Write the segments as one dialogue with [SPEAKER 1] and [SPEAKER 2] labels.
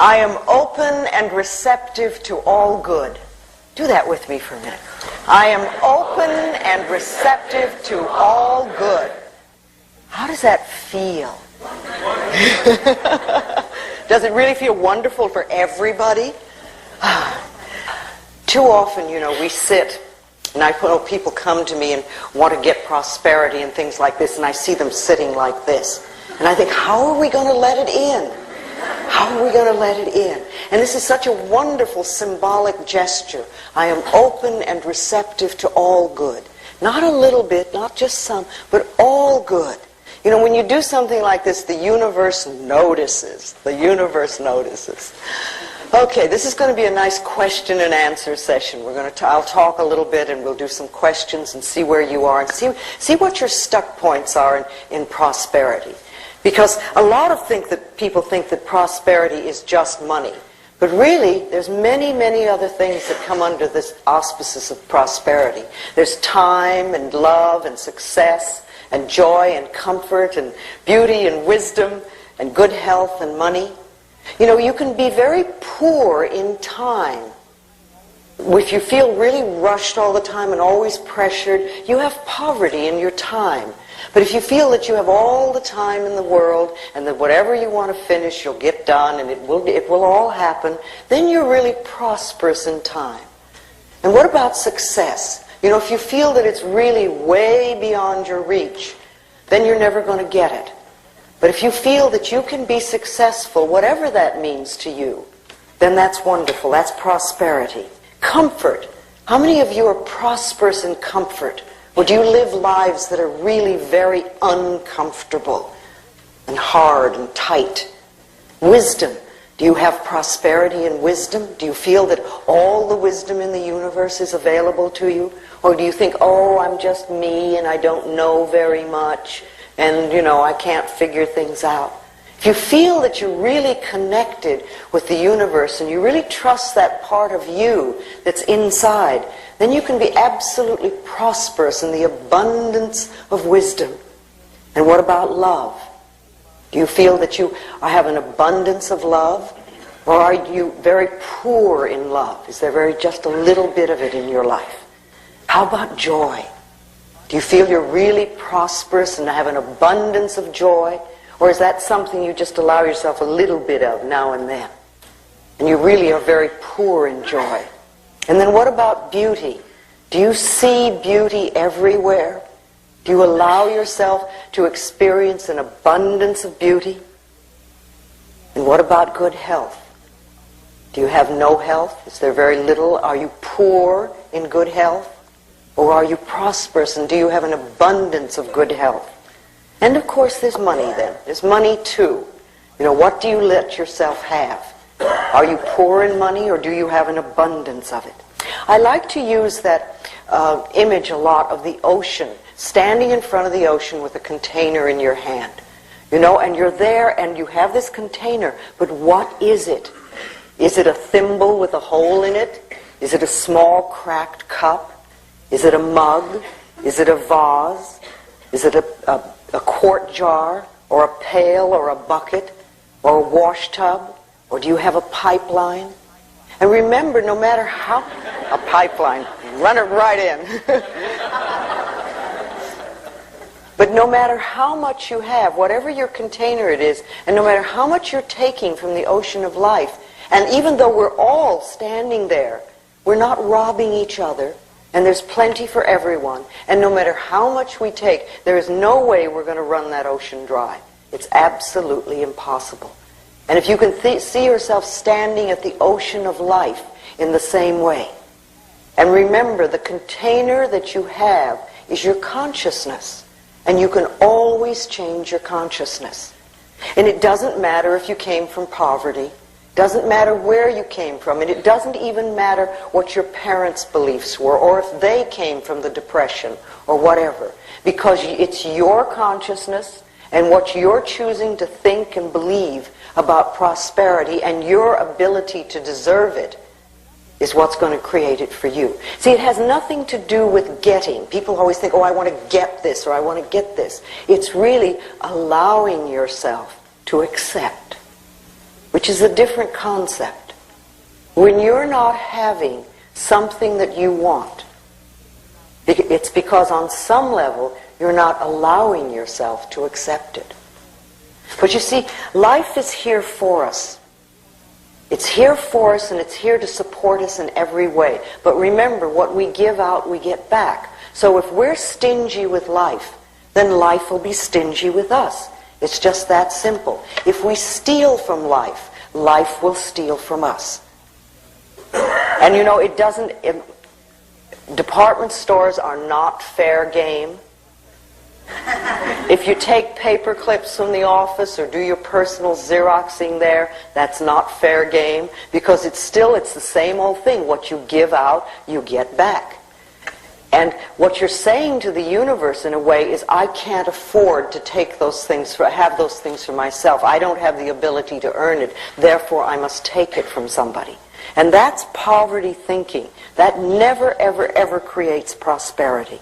[SPEAKER 1] I am open and receptive to all good. Do that with me for a minute. I am open and receptive to all good. How does that feel? Does it really feel wonderful for everybody? Too often, we sit, and I know people come to me and want to get prosperity and things like this, and I see them sitting like this. And I think, how are we going to let it in? How are we going to let it in? And this is such a wonderful symbolic gesture. I am open and receptive to all good. Not a little bit, not just some, but all good. When you do something like this, the universe notices. The universe notices. Okay, this is going to be a nice question and answer session. I'll talk a little bit and we'll do some questions and see where you are and see what your stuck points are in prosperity. Because a lot of people think that prosperity is just money. But really, there's many, many other things that come under this auspices of prosperity. There's time and love and success and joy and comfort and beauty and wisdom and good health and money. You can be very poor in time. If you feel really rushed all the time and always pressured, you have poverty in your time. But if you feel that you have all the time in the world and that whatever you want to finish you'll get done and it will all happen, then you're really prosperous in time. And what about success? If you feel that it's really way beyond your reach, then you're never going to get it. But if you feel that you can be successful, whatever that means to you, then that's wonderful. That's prosperity. Comfort. How many of you are prosperous in comfort? Or do you live lives that are really very uncomfortable and hard and tight? Wisdom. Do you have prosperity in wisdom? Do you feel that all the wisdom in the universe is available to you? Or do you think, oh, I'm just me and I don't know very much and, I can't figure things out? If you feel that you're really connected with the universe and you really trust that part of you that's inside, then you can be absolutely prosperous in the abundance of wisdom. And what about love? Do you feel that you have an abundance of love? Or are you very poor in love? Is there just a little bit of it in your life? How about joy? Do you feel you're really prosperous and have an abundance of joy? Or is that something you just allow yourself a little bit of now and then? And you really are very poor in joy. And then what about beauty? Do you see beauty everywhere? Do you allow yourself to experience an abundance of beauty? And what about good health? Do you have no health? Is there very little? Are you poor in good health? Or are you prosperous and do you have an abundance of good health? And of course there's money then. There's money too. What do you let yourself have? Are you poor in money or do you have an abundance of it? I like to use that image a lot of the ocean, standing in front of the ocean with a container in your hand. And you're there and you have this container, but what is it? Is it a thimble with a hole in it? Is it a small cracked cup? Is it a mug? Is it a vase? Is it a quart jar? Or a pail? Or a bucket? Or a wash tub? Or do you have a pipeline? And remember, no matter how... A pipeline. Run it right in. But no matter how much you have, whatever your container it is, and no matter how much you're taking from the ocean of life, and even though we're all standing there, we're not robbing each other, and there's plenty for everyone, and no matter how much we take, there is no way we're going to run that ocean dry. It's absolutely impossible. And if you can see yourself standing at the ocean of life in the same way, and remember, the container that you have is your consciousness, and you can always change your consciousness. And it doesn't matter if you came from poverty, doesn't matter where you came from, and it doesn't even matter what your parents' beliefs were, or if they came from the Depression, or whatever. Because it's your consciousness, and what you're choosing to think and believe about prosperity, and your ability to deserve it, is what's going to create it for you. See, it has nothing to do with getting. People always think, oh, I want to get this, or I want to get this. It's really allowing yourself to accept. which is a different concept. When you're not having something that you want, it's because on some level you're not allowing yourself to accept it. But you see, life is here for us. It's here for us, and it's here to support us in every way. But remember, what we give out, we get back. So if we're stingy with life, then life will be stingy with us. It's just that simple. If we steal from life, life will steal from us. And you know, department stores are not fair game. If you take paper clips from the office or do your personal Xeroxing there, that's not fair game, because it's the same old thing. What you give out, you get back. And what you're saying to the universe in a way is, I can't afford to take those things, have those things for myself. I don't have the ability to earn it, therefore I must take it from somebody. And that's poverty thinking. That never, ever, ever creates prosperity.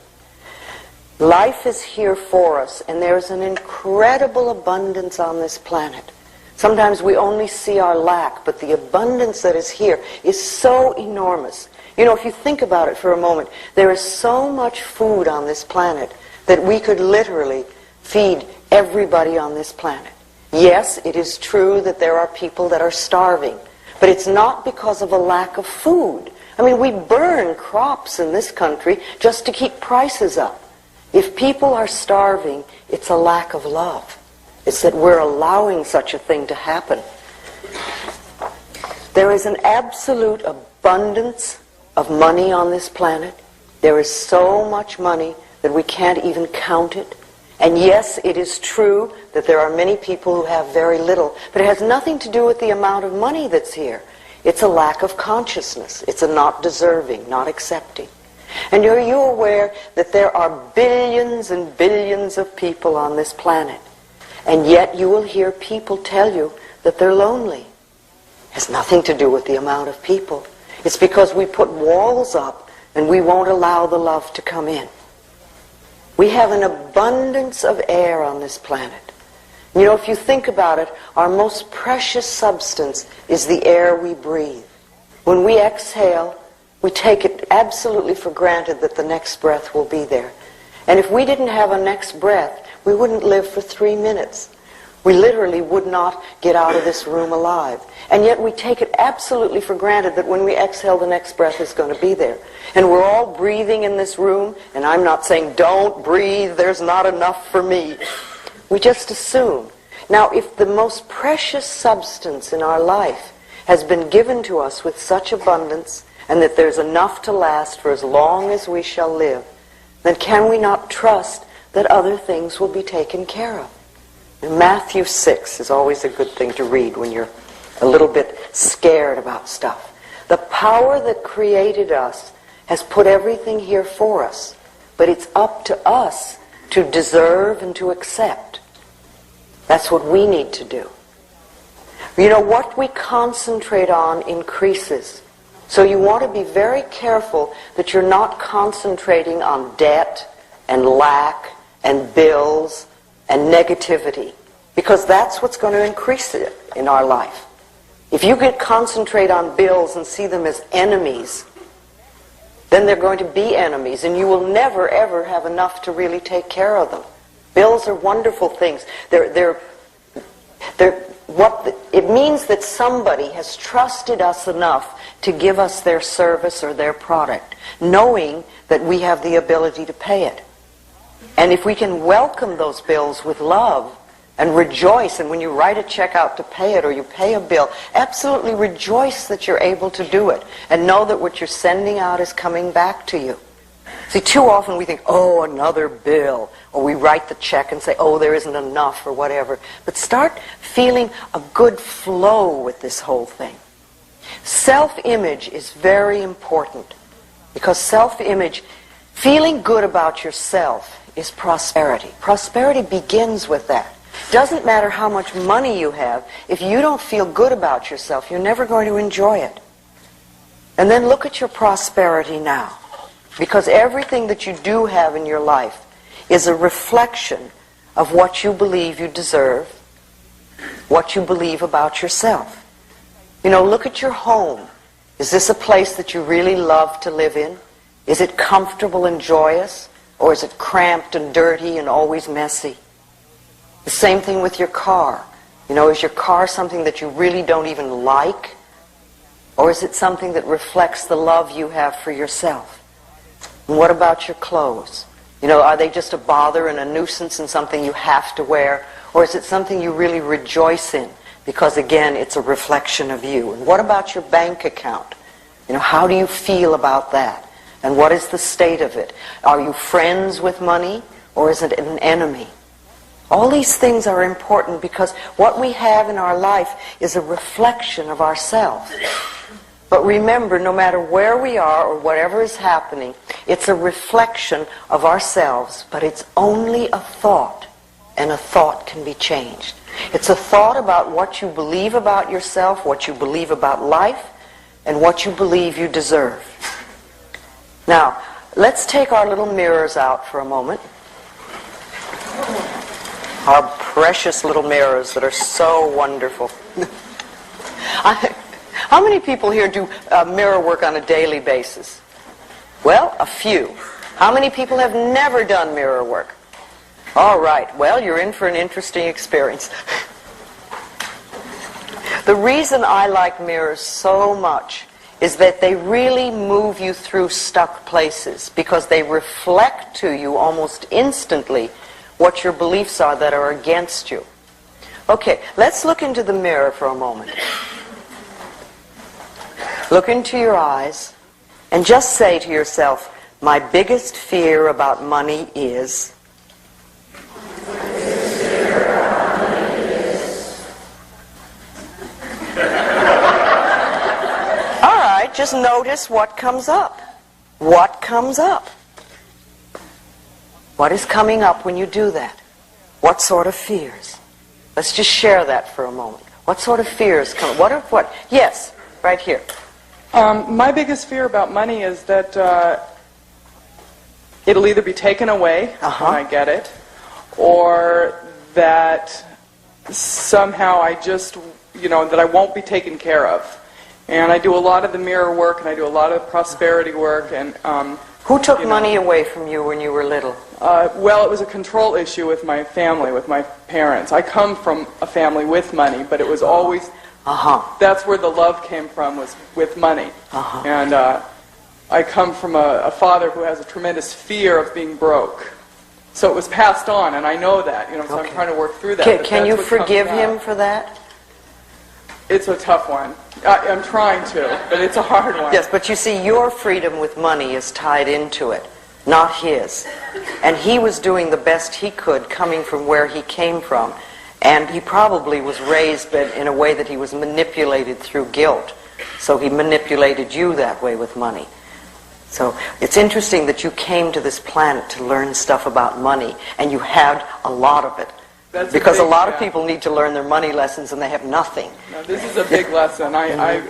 [SPEAKER 1] Life is here for us, and there's an incredible abundance on this planet. Sometimes we only see our lack, but the abundance that is here is so enormous. You know, if you think about it for a moment, there is so much food on this planet that we could literally feed everybody on this planet. Yes, it is true that there are people that are starving, but it's not because of a lack of food. I mean, we burn crops in this country just to keep prices up. If people are starving, it's a lack of love. It's that we're allowing such a thing to happen. There is an absolute abundance of money on this planet. There is so much money that we can't even count it. And yes, it is true that there are many people who have very little, but it has nothing to do with the amount of money that's here. It's a lack of consciousness. It's a not deserving, not accepting. And are you aware that there are billions and billions of people on this planet, and yet you will hear people tell you that they're lonely? It has nothing to do with the amount of people. It's because we put walls up and we won't allow the love to come in. We have an abundance of air on this planet. You know, if you think about it, our most precious substance is the air we breathe. When we exhale, we take it absolutely for granted that the next breath will be there. And if we didn't have a next breath, we wouldn't live for 3 minutes. We literally would not get out of this room alive. And yet we take it absolutely for granted that when we exhale, the next breath is going to be there. And we're all breathing in this room, and I'm not saying don't breathe, there's not enough for me. We just assume. Now, if the most precious substance in our life has been given to us with such abundance, and that there's enough to last for as long as we shall live, then can we not trust that other things will be taken care of? And Matthew 6 is always a good thing to read when you're a little bit scared about stuff. The power that created us has put everything here for us, but it's up to us to deserve and to accept. That's what we need to do. You know, what we concentrate on increases. So you want to be very careful that you're not concentrating on debt and lack and bills and negativity, because that's what's going to increase it in our life. If you concentrate on bills and see them as enemies, then they're going to be enemies, and you will never ever have enough to really take care of them. Bills are wonderful things. It means that somebody has trusted us enough to give us their service or their product, knowing that we have the ability to pay it. And if we can welcome those bills with love and rejoice, and when you write a check out to pay it or you pay a bill, absolutely rejoice that you're able to do it and know that what you're sending out is coming back to you. See, too often we think, oh, another bill, or we write the check and say, oh, there isn't enough or whatever. But start feeling a good flow with this whole thing. Self-image is very important, because self-image, feeling good about yourself, is prosperity. Prosperity begins with that. Doesn't matter how much money you have, if you don't feel good about yourself, you're never going to enjoy it. And then look at your prosperity now. Because everything that you do have in your life is a reflection of what you believe you deserve, what you believe about yourself. You know, look at your home. Is this a place that you really love to live in? Is it comfortable and joyous? Or is it cramped and dirty and always messy? The same thing with your car. You know, is your car something that you really don't even like? Or is it something that reflects the love you have for yourself? And what about your clothes? You know, are they just a bother and a nuisance and something you have to wear? Or is it something you really rejoice in? Because again, it's a reflection of you. And what about your bank account? You know, how do you feel about that? And what is the state of it? Are you friends with money, or is it an enemy? All these things are important because what we have in our life is a reflection of ourselves. But remember, no matter where we are or whatever is happening, it's a reflection of ourselves, but it's only a thought, and a thought can be changed. It's a thought about what you believe about yourself, what you believe about life, and what you believe you deserve. Now, let's take our little mirrors out for a moment. Our precious little mirrors that are so wonderful. How many people here do mirror work on a daily basis? Well, a few. How many people have never done mirror work? All right, well, you're in for an interesting experience. The reason I like mirrors so much is that they really move you through stuck places because they reflect to you almost instantly what your beliefs are that are against you. Okay, let's look into the mirror for a moment. Look into your eyes and just say to yourself, my biggest fear about money is... Just notice what comes up. What comes up? What is coming up when you do that? What sort of fears? Let's just share that for a moment. What sort of fears come? What? Yes, right here.
[SPEAKER 2] My biggest fear about money is that it'll either be taken away when I get it, or that somehow I just, that I won't be taken care of. And I do a lot of the mirror work, and I do a lot of prosperity work. And
[SPEAKER 1] who took money away from you when you were little?
[SPEAKER 2] Well, it was a control issue with my family, with my parents. I come from a family with money, but it was always that's where the love came from, was with money. And I come from a father who has a tremendous fear of being broke. So it was passed on, and I know that. So I'm trying to work through that.
[SPEAKER 1] Can you forgive him for that?
[SPEAKER 2] It's a tough one. I'm trying to, but it's a hard one.
[SPEAKER 1] Yes, but you see, your freedom with money is tied into it, not his. And he was doing the best he could coming from where he came from. And he probably was raised in a way that he was manipulated through guilt. So he manipulated you that way with money. So it's interesting that you came to this planet to learn stuff about money, and you had a lot of it. Because a lot of people need to learn their money lessons and they have nothing.
[SPEAKER 2] No, this is a big lesson.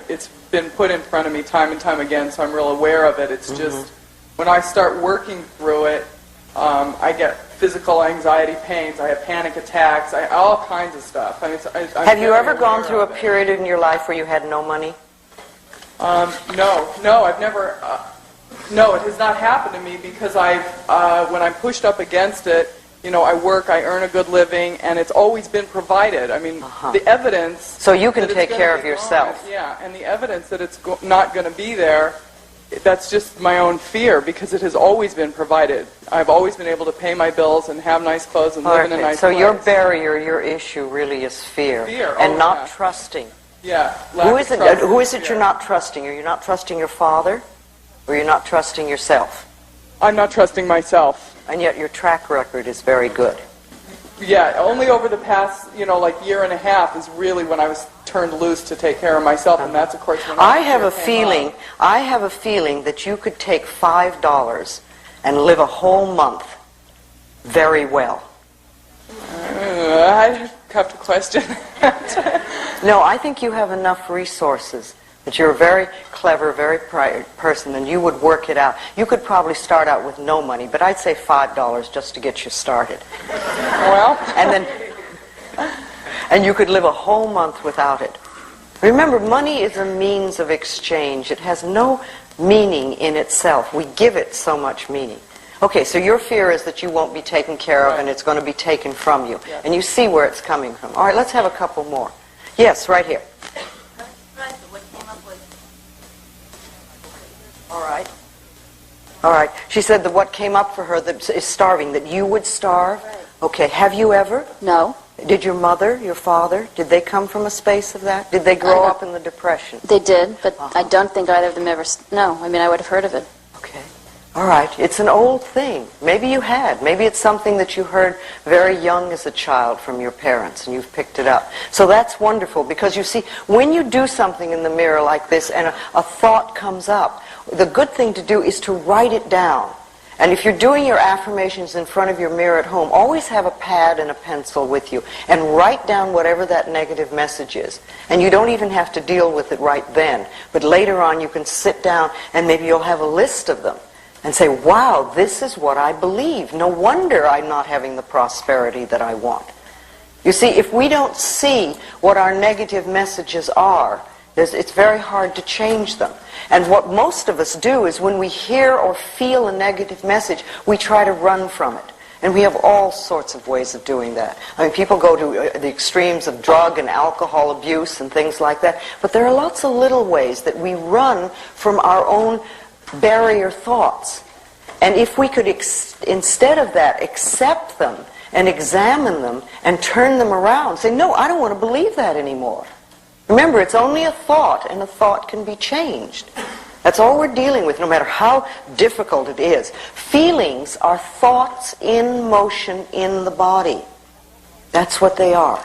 [SPEAKER 2] It's been put in front of me time and time again, so I'm real aware of it. It's just, when I start working through it, I get physical anxiety pains, I have panic attacks, all kinds of stuff.
[SPEAKER 1] Have you ever gone through a period in your life where you had no money?
[SPEAKER 2] No, I've never, no, it has not happened to me because when I'm pushed up against it, I work, I earn a good living, and it's always been provided. I mean, the evidence...
[SPEAKER 1] So you can take care of yourself.
[SPEAKER 2] Yeah, and the evidence that it's not going to be there, that's just my own fear, because it has always been provided. I've always been able to pay my bills and have nice clothes and live in a nice place.
[SPEAKER 1] So your barrier, your issue really is fear. And not trusting.
[SPEAKER 2] Yeah.
[SPEAKER 1] Who is it you're not trusting? Are you not trusting your father? Or you're not trusting yourself?
[SPEAKER 2] I'm not trusting myself.
[SPEAKER 1] And yet your track record is very good.
[SPEAKER 2] Yeah, only over the past, year and a half is really when I was turned loose to take care of myself, and that's, of course, when
[SPEAKER 1] I have a feeling that you could take $5 and live a whole month very well.
[SPEAKER 2] I have to question that.
[SPEAKER 1] No, I think you have enough resources. That you're a very clever, very bright person, and you would work it out. You could probably start out with no money, but I'd say $5 just to get you started.
[SPEAKER 2] Well,
[SPEAKER 1] and you could live a whole month without it. Remember, money is a means of exchange. It has no meaning in itself. We give it so much meaning. Okay, so your fear is that you won't be taken care of and it's going to be taken from you.
[SPEAKER 2] Yeah.
[SPEAKER 1] And you see where it's coming from. All right, let's have a couple more. Yes, right here. All right. All right. She said that what came up for her that is starving, that you would starve. Okay, have you ever?
[SPEAKER 3] No.
[SPEAKER 1] Did your mother, your father, did they come from a space of that? Did they grow up in the Depression?
[SPEAKER 3] They did, but I don't think either of them ever... No, I mean, I would have heard of it.
[SPEAKER 1] Okay. All right. It's an old thing. Maybe you had. Maybe it's something that you heard very young as a child from your parents, and you've picked it up. So that's wonderful, because you see, when you do something in the mirror like this and a thought comes up, the good thing to do is to write it down. And if you're doing your affirmations in front of your mirror at home, always have a pad and a pencil with you and write down whatever that negative message is. And you don't even have to deal with it right then. But later on you can sit down and maybe you'll have a list of them and say, wow, this is what I believe. No wonder I'm not having the prosperity that I want. You see, if we don't see what our negative messages are, it's very hard to change them. And what most of us do is when we hear or feel a negative message, we try to run from it. And we have all sorts of ways of doing that. I mean, people go to the extremes of drug and alcohol abuse and things like that. But there are lots of little ways that we run from our own barrier thoughts. And if we could, instead of that, accept them and examine them and turn them around, say, no, I don't want to believe that anymore. Remember, it's only a thought, and a thought can be changed. That's all we're dealing with, no matter how difficult it is. Feelings are thoughts in motion in the body. That's what they are.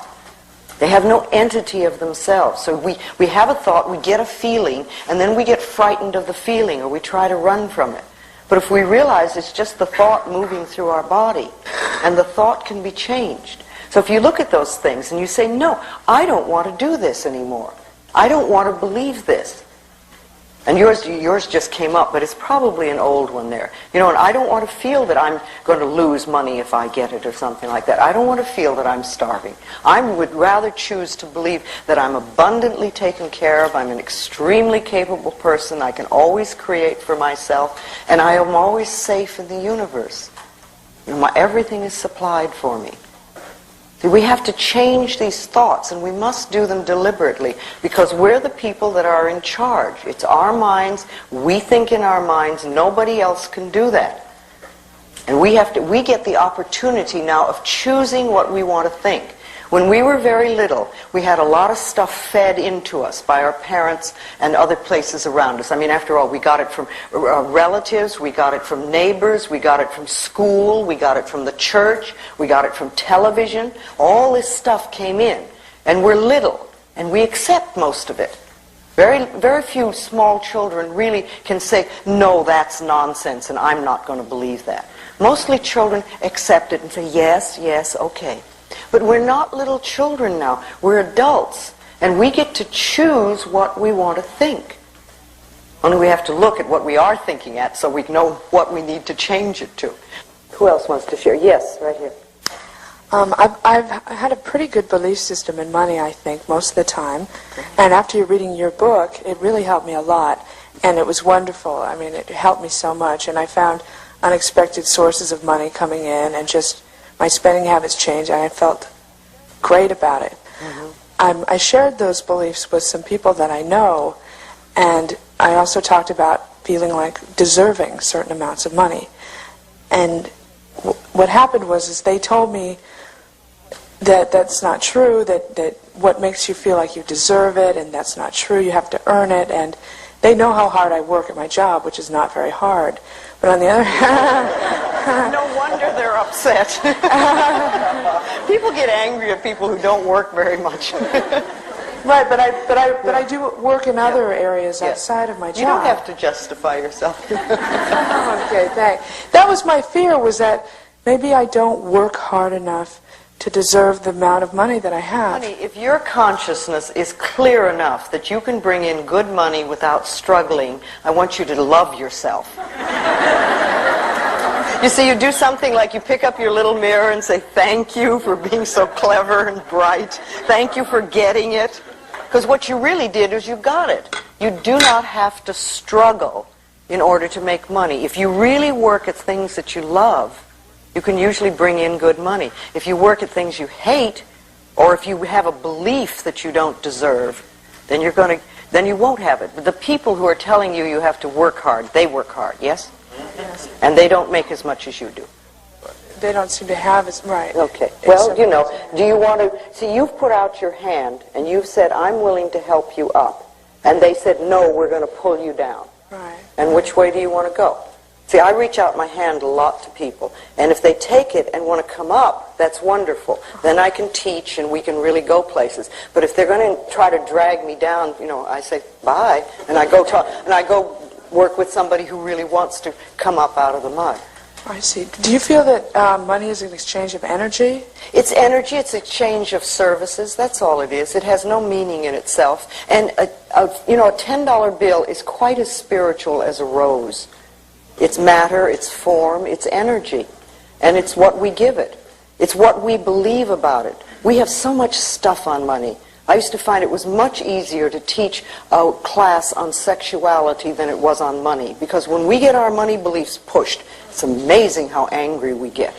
[SPEAKER 1] They have no entity of themselves. So we have a thought, we get a feeling, and then we get frightened of the feeling, or we try to run from it. But if we realize it's just the thought moving through our body, and the thought can be changed. So if you look at those things and you say, no, I don't want to do this anymore. I don't want to believe this. And yours just came up, but it's probably an old one there. You know, and I don't want to feel that I'm going to lose money if I get it or something like that. I don't want to feel that I'm starving. I would rather choose to believe that I'm abundantly taken care of. I'm an extremely capable person. I can always create for myself. And I am always safe in the universe. You know, everything is supplied for me. We have to change these thoughts, and we must do them deliberately, because we're the people that are in charge. It's our minds. We think in our minds. Nobody else can do that. And we get the opportunity now of choosing what we want to think. When we were very little, we had a lot of stuff fed into us by our parents and other places around us. I mean, after all, we got it from relatives, we got it from neighbors, we got it from school, we got it from the church, we got it from television. All this stuff came in. And we're little, and we accept most of it. Very, very few small children really can say, no, that's nonsense, and I'm not going to believe that. Mostly children accept it and say, yes, yes, okay. But we're not little children now. We're adults. And we get to choose what we want to think. Only we have to look at what we are thinking at so we know what we need to change it to. Who else wants to share? Yes, right here.
[SPEAKER 4] I've had a pretty good belief system in money, I think, most of the time. And after reading your book, it really helped me a lot. And it was wonderful. I mean, it helped me so much. And I found unexpected sources of money coming in, and just my spending habits changed, and I felt great about it. Mm-hmm. I shared those beliefs with some people that I know, and I also talked about feeling like deserving certain amounts of money. And what happened was they told me that that's not true, that what makes you feel like you deserve it, and that's not true, you have to earn it, and they know how hard I work at my job, which is not very hard. But on the other hand...
[SPEAKER 1] No wonder they're upset. People get angry at people who don't work very much.
[SPEAKER 4] Right, but I do work in other areas outside of my job.
[SPEAKER 1] You don't have to justify yourself.
[SPEAKER 4] Okay, thanks. That was my fear, was that maybe I don't work hard enough to deserve the amount of money that I have.
[SPEAKER 1] Honey, if your consciousness is clear enough that you can bring in good money without struggling, I want you to love yourself. You see, you do something like you pick up your little mirror and say, thank you for being so clever and bright. Thank you for getting it. Because what you really did is you got it. You do not have to struggle in order to make money. If you really work at things that you love, you can usually bring in good money. If you work at things you hate, or if you have a belief that you don't deserve, then you won't have it. But the people who are telling you you have to work hard, they work hard, yes?
[SPEAKER 4] Yes.
[SPEAKER 1] And they don't make as much as you do.
[SPEAKER 4] They don't seem to have as, right.
[SPEAKER 1] Okay. Well, you know, do you want to, see, you've put out your hand and you've said, I'm willing to help you up. And they said, no, we're going to pull you down.
[SPEAKER 4] Right.
[SPEAKER 1] And which way do you want to go? See, I reach out my hand a lot to people. And if they take it and want to come up, that's wonderful. Then I can teach and we can really go places. But if they're going to try to drag me down, you know, I say, bye. And I go work with somebody who really wants to come up out of the mud.
[SPEAKER 4] I see. Do you feel that money is an exchange of energy?
[SPEAKER 1] It's energy, it's exchange of services, that's all it is. It has no meaning in itself. And, you know, a $10 bill is quite as spiritual as a rose. It's matter, it's form, it's energy. And it's what we give it. It's what we believe about it. We have so much stuff on money. I used to find it was much easier to teach a class on sexuality than it was on money. Because when we get our money beliefs pushed, it's amazing how angry we get.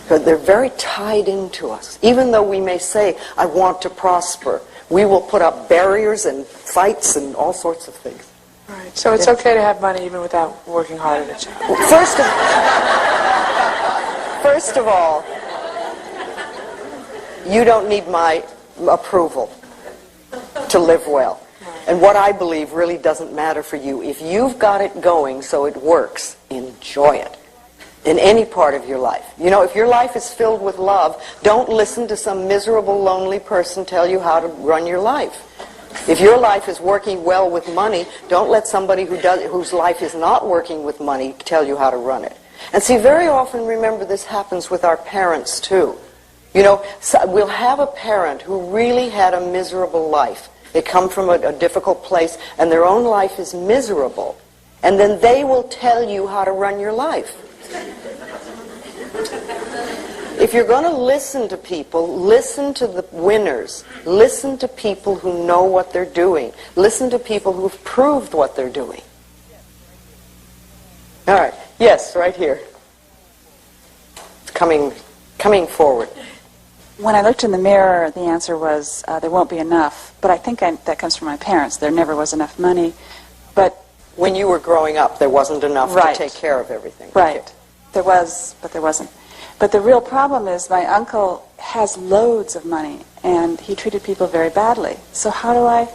[SPEAKER 1] Because they're very tied into us. Even though we may say, I want to prosper, we will put up barriers and fights and all sorts of things.
[SPEAKER 4] Right. So it's okay to have money even without working hard at it.
[SPEAKER 1] First of all, you don't need my approval to live well. And what I believe really doesn't matter for you. If you've got it going so it works, enjoy it. In any part of your life. You know, if your life is filled with love, don't listen to some miserable, lonely person tell you how to run your life. If your life is working well with money, don't let somebody whose life is not working with money tell you how to run it. And see, very often, remember, this happens with our parents too. You know, so we'll have a parent who really had a miserable life. They come from a difficult place and their own life is miserable. And then they will tell you how to run your life. If you're going to listen to people, listen to the winners. Listen to people who know what they're doing. Listen to people who've proved what they're doing. All right. Yes, right here. Coming forward.
[SPEAKER 5] When I looked in the mirror, the answer was, there won't be enough. But I think that comes from my parents. There never was enough money. But
[SPEAKER 1] when you were growing up, there wasn't enough
[SPEAKER 5] right.
[SPEAKER 1] to take care of everything.
[SPEAKER 5] Right.
[SPEAKER 1] Okay.
[SPEAKER 5] There was, but there wasn't. But the real problem is my uncle has loads of money, and he treated people very badly. So how do I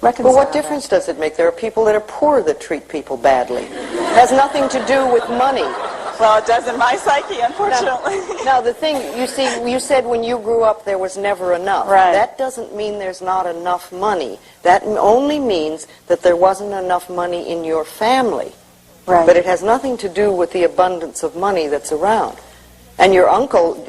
[SPEAKER 5] reconcile
[SPEAKER 1] Well, what difference does it make? There are people that are poor that treat people badly. It has nothing to do with money.
[SPEAKER 5] Well, it does in my psyche, unfortunately.
[SPEAKER 1] Now, the thing, you see, you said when you grew up there was never enough.
[SPEAKER 5] Right.
[SPEAKER 1] That doesn't mean there's not enough money. That only means that there wasn't enough money in your family.
[SPEAKER 5] Right.
[SPEAKER 1] But it has nothing to do with the abundance of money that's around. And your uncle,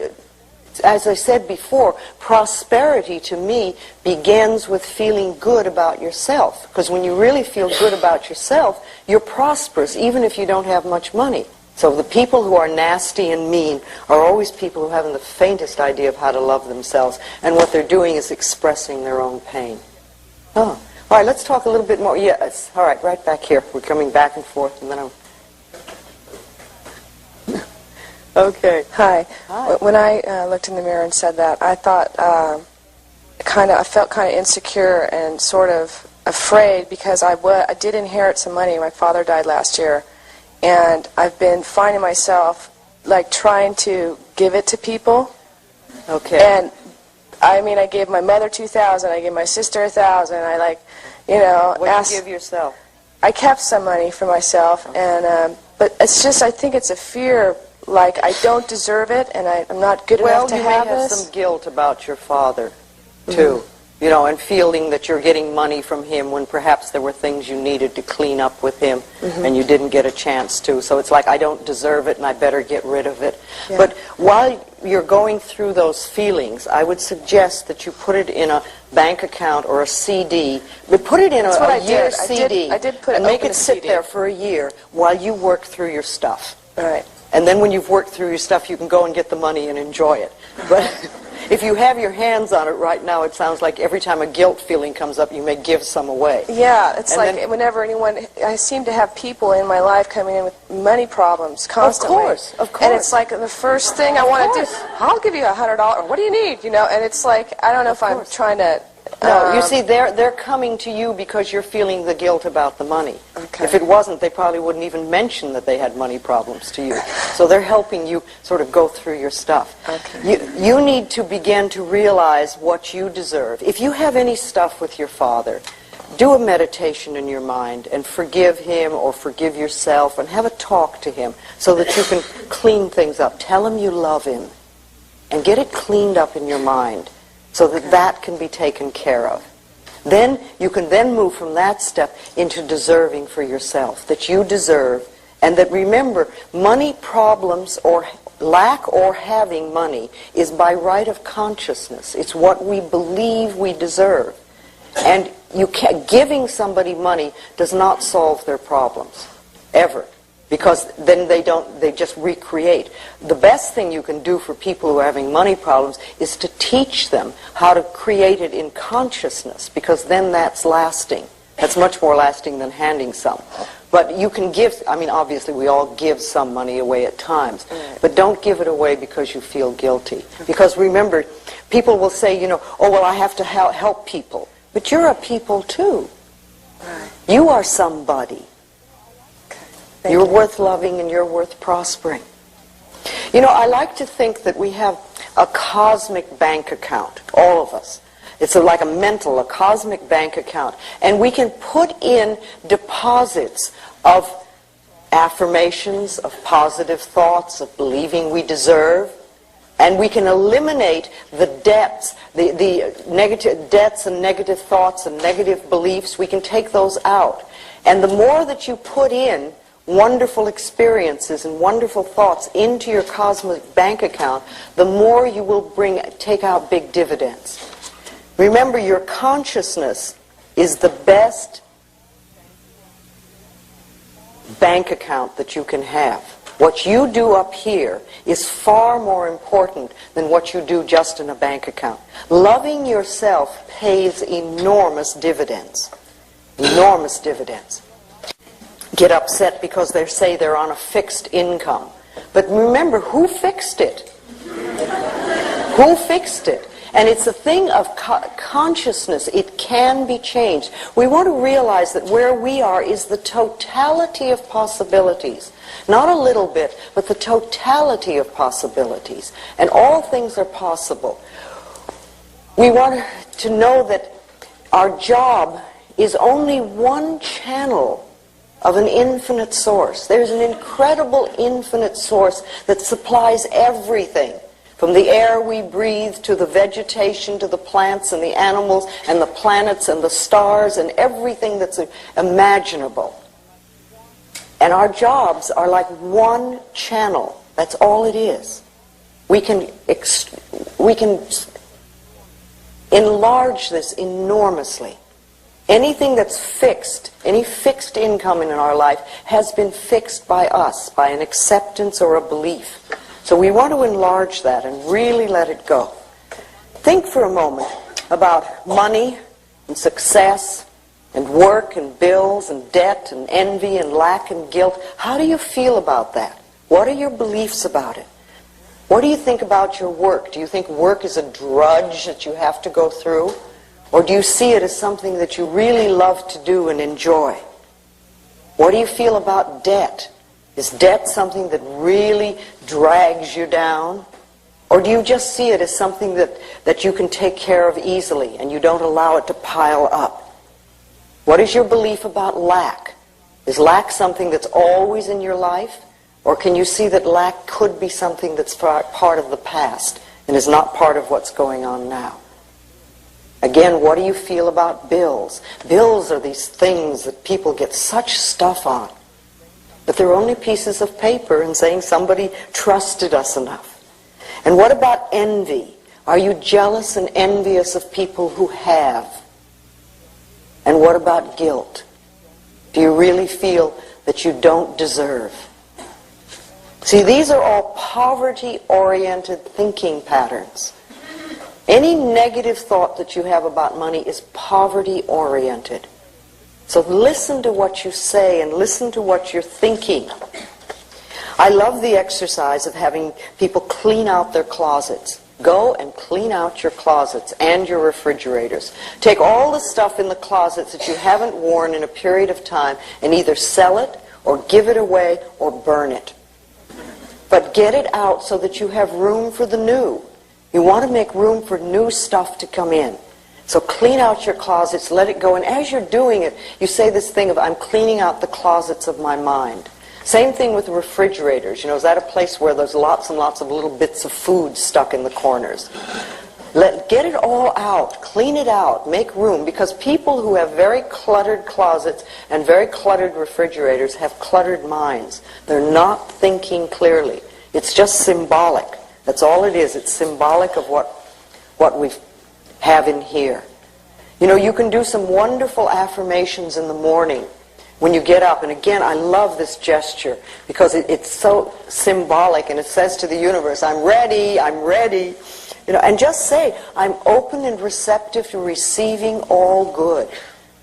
[SPEAKER 1] as I said before, prosperity to me begins with feeling good about yourself. Because when you really feel good about yourself, you're prosperous, even if you don't have much money. So the people who are nasty and mean are always people who haven't the faintest idea of how to love themselves. And what they're doing is expressing their own pain. Oh. All right, let's talk a little bit more. Yes. All right, right back here. We're coming back and forth, and then I'm... Okay.
[SPEAKER 6] Hi.
[SPEAKER 1] Hi.
[SPEAKER 6] When I looked in the mirror and said that, I thought I felt kind of insecure and sort of afraid because I did inherit some money. My father died last year, and I've been finding myself like trying to give it to people.
[SPEAKER 1] Okay.
[SPEAKER 6] And I mean, I gave my mother $2,000. I gave my sister $1,000. I
[SPEAKER 1] What did you give yourself?
[SPEAKER 6] I kept some money for myself, and but it's just I think it's a fear. Like, I don't deserve it, and I'm not good enough to have this.
[SPEAKER 1] Well, you may have some guilt about your father, too. You know, and feeling that you're getting money from him when perhaps there were things you needed to clean up with him, and you didn't get a chance to. So it's like, I don't deserve it, and I better get rid of it.
[SPEAKER 6] Yeah.
[SPEAKER 1] But while you're going through those feelings, I would suggest that you put it in a bank account or a CD. But put it in a year CD.
[SPEAKER 6] I did put it
[SPEAKER 1] and make
[SPEAKER 6] open
[SPEAKER 1] it
[SPEAKER 6] a
[SPEAKER 1] sit
[SPEAKER 6] CD.
[SPEAKER 1] there for a year while you work through your stuff.
[SPEAKER 6] Right.
[SPEAKER 1] And then when you've worked through your stuff, you can go and get the money and enjoy it. But If you have your hands on it right now, it sounds like every time a guilt feeling comes up, you may give some away.
[SPEAKER 6] Yeah, it's
[SPEAKER 1] And
[SPEAKER 6] like
[SPEAKER 1] then,
[SPEAKER 6] whenever anyone, I seem to have people in my life coming in with money problems constantly.
[SPEAKER 1] Of course.
[SPEAKER 6] And it's like the first thing I want to do, I'll give you $100, or what do you need, you know, and it's like, I don't know if I'm trying to...
[SPEAKER 1] No, you see, they're coming to you because you're feeling the guilt about the money.
[SPEAKER 6] Okay.
[SPEAKER 1] If it wasn't, they probably wouldn't even mention that they had money problems to you. So they're helping you sort of go through your stuff.
[SPEAKER 6] Okay.
[SPEAKER 1] You need to begin to realize what you deserve. If you have any stuff with your father, do a meditation in your mind and forgive him or forgive yourself and have a talk to him so that you can clean things up. Tell him you love him and get it cleaned up in your mind, so that that can be taken care of. Then you can then move from that step into deserving for yourself, that you deserve, and that remember, money problems or lack or having money is by right of consciousness. It's what we believe we deserve. And giving somebody money does not solve their problems, ever. Because then they just recreate. The best thing you can do for people who are having money problems is to teach them how to create it in consciousness, because then that's lasting. That's much more lasting than handing some. But you can give, I mean, obviously we all give some money away at times, but don't give it away because you feel guilty. Because remember, people will say, you know, oh, well, I have to help people. But you're a people too. You are somebody. You're worth loving and you're worth prospering. You know, I like to think that we have a cosmic bank account, all of us. It's like a cosmic bank account. And we can put in deposits of affirmations, of positive thoughts, of believing we deserve. And we can eliminate the debts, the negative debts and negative thoughts and negative beliefs. We can take those out. And the more that you put in wonderful experiences and wonderful thoughts into your cosmic bank account, the more you will take out big dividends. Remember, your consciousness is the best bank account that you can have. What you do up here is far more important than what you do just in a bank account. Loving yourself pays enormous dividends. Enormous dividends. Get upset because they say they're on a fixed income. But remember, who fixed it? Who fixed it? And it's a thing of consciousness. It can be changed. We want to realize that where we are is the totality of possibilities. Not a little bit, but the totality of possibilities. And all things are possible. We want to know that our job is only one channel of an infinite source. There's an incredible infinite source that supplies everything, from the air we breathe to the vegetation to the plants and the animals and the planets and the stars and everything that's imaginable. And our jobs are like one channel. That's all it is. We can enlarge this enormously. Anything that's fixed, any fixed income in our life, has been fixed by us, by an acceptance or a belief. So we want to enlarge that and really let it go. Think for a moment about money and success and work and bills and debt and envy and lack and guilt. How do you feel about that? What are your beliefs about it? What do you think about your work? Do you think work is a drudge that you have to go through? Or do you see it as something that you really love to do and enjoy? What do you feel about debt? Is debt something that really drags you down? Or do you just see it as something that you can take care of easily and you don't allow it to pile up? What is your belief about lack? Is lack something that's always in your life? Or can you see that lack could be something that's part of the past and is not part of what's going on now? Again, what do you feel about bills? Bills are these things that people get such stuff on. But they're only pieces of paper and saying somebody trusted us enough. And what about envy? Are you jealous and envious of people who have? And what about guilt? Do you really feel that you don't deserve? See, these are all poverty-oriented thinking patterns. Any negative thought that you have about money is poverty-oriented. So listen to what you say and listen to what you're thinking. I love the exercise of having people clean out their closets. Go and clean out your closets and your refrigerators. Take all the stuff in the closets that you haven't worn in a period of time and either sell it or give it away or burn it. But get it out so that you have room for the new. You want to make room for new stuff to come in. So clean out your closets, let it go. And as you're doing it, you say this thing of, I'm cleaning out the closets of my mind. Same thing with refrigerators. You know, is that a place where there's lots and lots of little bits of food stuck in the corners? Get it all out. Clean it out. Make room. Because people who have very cluttered closets and very cluttered refrigerators have cluttered minds. They're not thinking clearly. It's just symbolic. That's all it is. It's symbolic of what we have in here. You know, you can do some wonderful affirmations in the morning when you get up. And again, I love this gesture because it's so symbolic, and it says to the universe, I'm ready, I'm ready. You know, and just say, I'm open and receptive to receiving all good.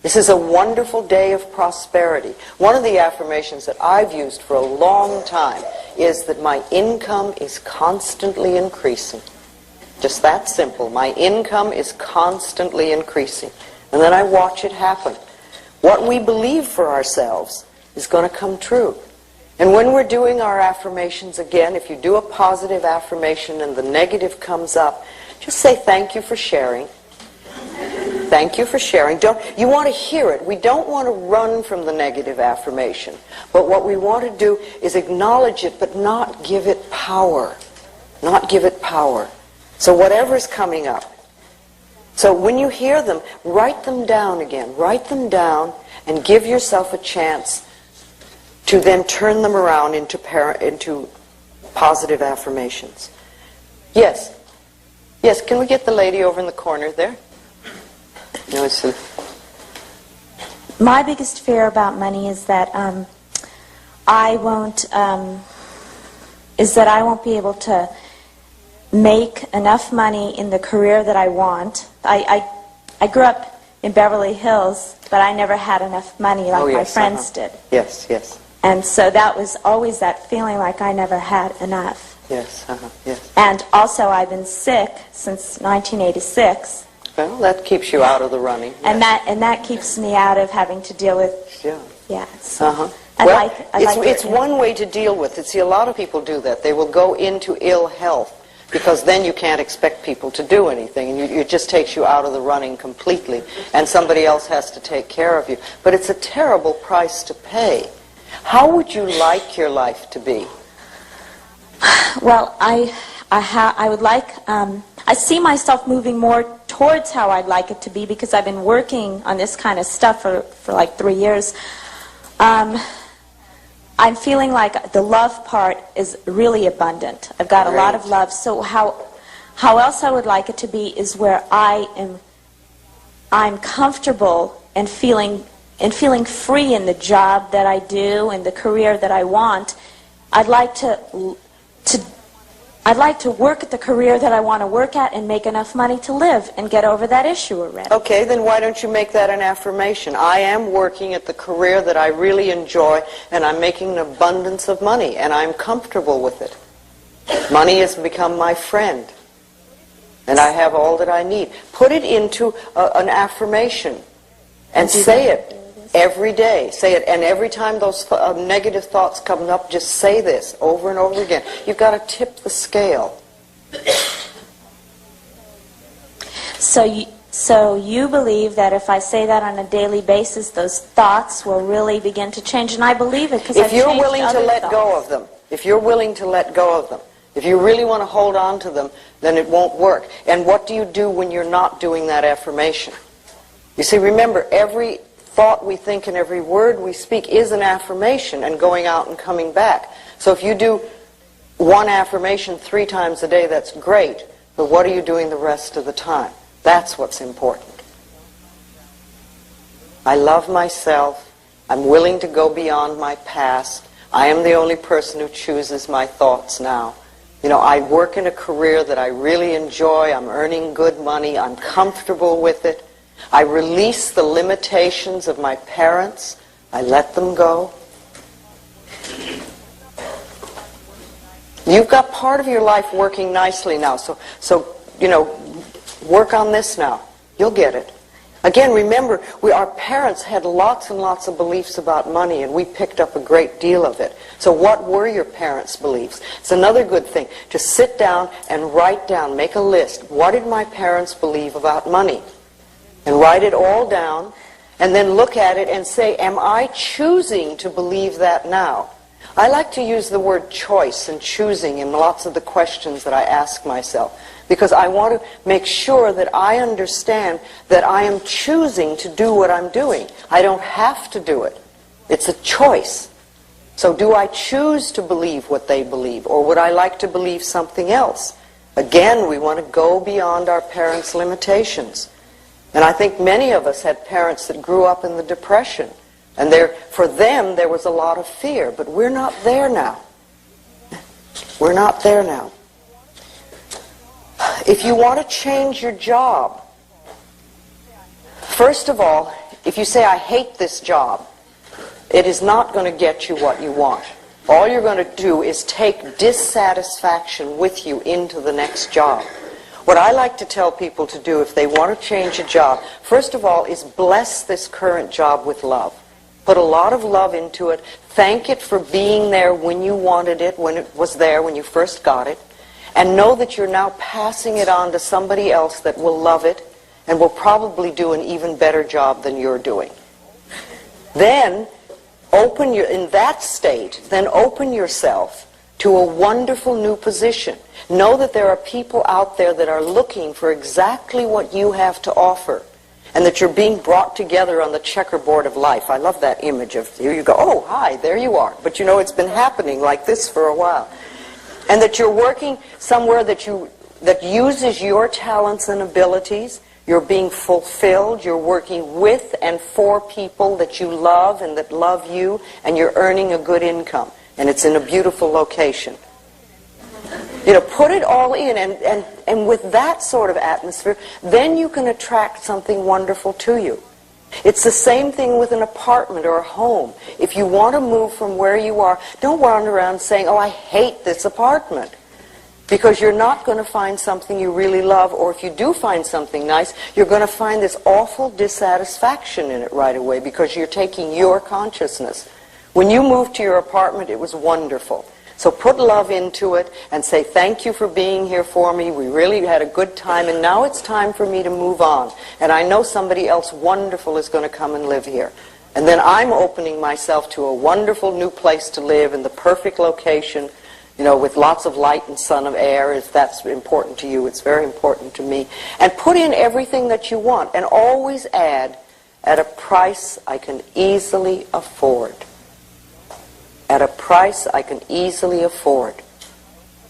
[SPEAKER 1] This is a wonderful day of prosperity. One of the affirmations that I've used for a long time is that my income is constantly increasing. Just that simple. My income is constantly increasing. And then I watch it happen. What we believe for ourselves is going to come true. And when we're doing our affirmations again, if you do a positive affirmation and the negative comes up, just say thank you for sharing. Thank you for sharing. You want to hear it. We don't want to run from the negative affirmation. But what we want to do is acknowledge it, but not give it power. Not give it power. So whatever's coming up. So when you hear them, write them down again. Write them down and give yourself a chance to then turn them around into positive affirmations. Yes. Yes, can we get the lady over in the corner there? No, it's
[SPEAKER 7] my biggest fear about money is that I won't be able to make enough money in the career that I want. I grew up in Beverly Hills, but I never had enough money like my friends did.
[SPEAKER 1] Yes, yes.
[SPEAKER 7] And so that was always that feeling like I never had enough.
[SPEAKER 1] Yes, yes.
[SPEAKER 7] And also I've been sick since 1986.
[SPEAKER 1] Well, that keeps you out of the running. Yes.
[SPEAKER 7] And that keeps me out of having to deal with.
[SPEAKER 1] Yeah.
[SPEAKER 7] So
[SPEAKER 1] it's one way to deal with it. See, a lot of people do that. They will go into ill health because then you can't expect people to do anything, and it just takes you out of the running completely, and somebody else has to take care of you. But it's a terrible price to pay. How would you like your life to be?
[SPEAKER 7] Well, I would like. I see myself moving more towards how I'd like it to be because I've been working on this kind of stuff for like 3 years. I'm feeling like the love part is really abundant. I've got a lot of love. So how else I would like it to be is where I'm comfortable and feeling free in the job that I do and the career that I want. I'd like to work at the career that I want to work at and make enough money to live and get over that issue already.
[SPEAKER 1] Okay, then why don't you make that an affirmation? I am working at the career that I really enjoy, and I'm making an abundance of money, and I'm comfortable with it. Money has become my friend, and I have all that I need. Put it into an affirmation and say it. Every day, say it, and every time those negative thoughts come up, just say this over and over again. You've got to tip the scale.
[SPEAKER 7] So you believe that if I say that on a daily basis, those thoughts will really begin to change, and I believe it because
[SPEAKER 1] if you're willing to let go of them, if you're willing to let go of them, if you really want to hold on to them, then it won't work. And what do you do when you're not doing that affirmation? You see, remember, every thought we think and every word we speak is an affirmation and going out and coming back. So if you do one affirmation 3 times a day, that's great, but what are you doing the rest of the time? That's what's important. I love myself. I'm willing to go beyond my past. I am the only person who chooses my thoughts now. You know, I work in a career that I really enjoy. I'm earning good money. I'm comfortable with it. I release the limitations of my parents. I let them go. You've got part of your life working nicely now. So you know, work on this now. You'll get it. Again, remember, our parents had lots and lots of beliefs about money, and we picked up a great deal of it. So what were your parents' beliefs? It's another good thing to sit down and write down, make a list. What did my parents believe about money? And write it all down, and then look at it and say, am I choosing to believe that now? I like to use the word choice and choosing in lots of the questions that I ask myself, because I want to make sure that I understand that I am choosing to do what I'm doing. I don't have to do it. It's a choice. So do I choose to believe what they believe, or would I like to believe something else? Again, we want to go beyond our parents' limitations. And I think many of us had parents that grew up in the Depression, and for them there was a lot of fear, but we're not there now. We're not there now. If you want to change your job, first of all, if you say, I hate this job, it is not going to get you what you want. All you're going to do is take dissatisfaction with you into the next job. What I like to tell people to do if they want to change a job, first of all, is bless this current job with love. Put a lot of love into it. Thank it for being there when you wanted it, when it was there, when you first got it. And know that you're now passing it on to somebody else that will love it and will probably do an even better job than you're doing. Then, in that state, then open yourself to a wonderful new position. Know that there are people out there that are looking for exactly what you have to offer, and that you're being brought together on the checkerboard of life. I love that image of here you go, oh, hi, there you are. But you know, it's been happening like this for a while. And that you're working somewhere that uses your talents and abilities. You're being fulfilled. You're working with and for people that you love and that love you, and you're earning a good income. And it's in a beautiful location. You know, put it all in, and with that sort of atmosphere, then you can attract something wonderful to you. It's the same thing with an apartment or a home. If you want to move from where you are, don't wander around saying, oh, I hate this apartment. Because you're not going to find something you really love, or if you do find something nice, you're going to find this awful dissatisfaction in it right away because you're taking your consciousness. When you moved to your apartment, it was wonderful. So put love into it and say, thank you for being here for me. We really had a good time, and now it's time for me to move on. And I know somebody else wonderful is going to come and live here. And then I'm opening myself to a wonderful new place to live in the perfect location, you know, with lots of light and sun and air. If that's important to you, it's very important to me. And put in everything that you want, and always add, at a price I can easily afford. At a price I can easily afford.